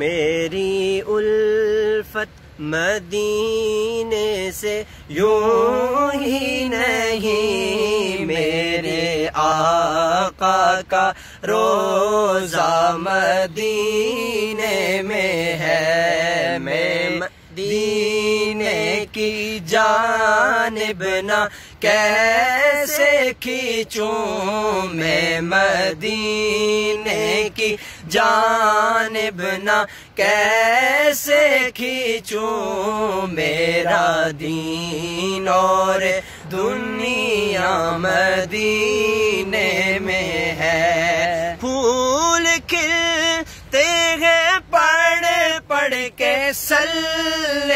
میری الفت مدینے سے یوں ہی نہیں، میرے آقا کا روزہ مدینے میں ہے، میں مدینے کی جانب نہ کیسے کھینچوں، میں مدینے کی جانب نہ کیسے کھینچوں، میرا دین اور دنیا مدینے میں ہے۔ پھول کھلتے ہیں پڑھ پڑھ کے صلی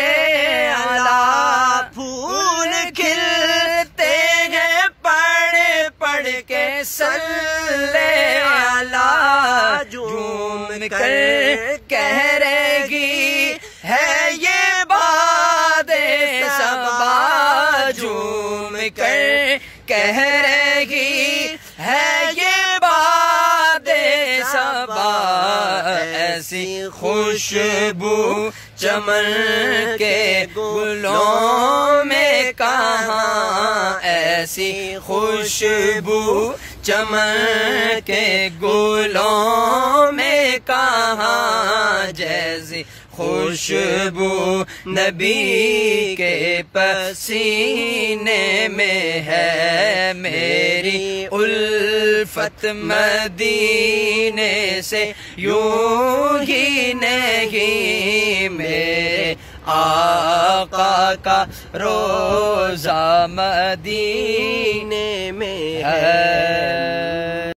اللہ، پھول کھلتے ہیں پڑھ پڑھ کے صلی اللہ، جھوم کر کہہ رہی ہے یہ باد صبا، جھوم کر کہہ رہی ہے یہ باد صبا، ایسی خوشبو چمن کے گلوں میں کہاں، ایسی خوشبو چمن کے گلوں میں کہاں، جیسی خوشبو نبی کے پسینے میں ہے، میری الفت مدینے سے یوں ہی نہیں، میرے آقا کا روزہ مدینے میں ہے۔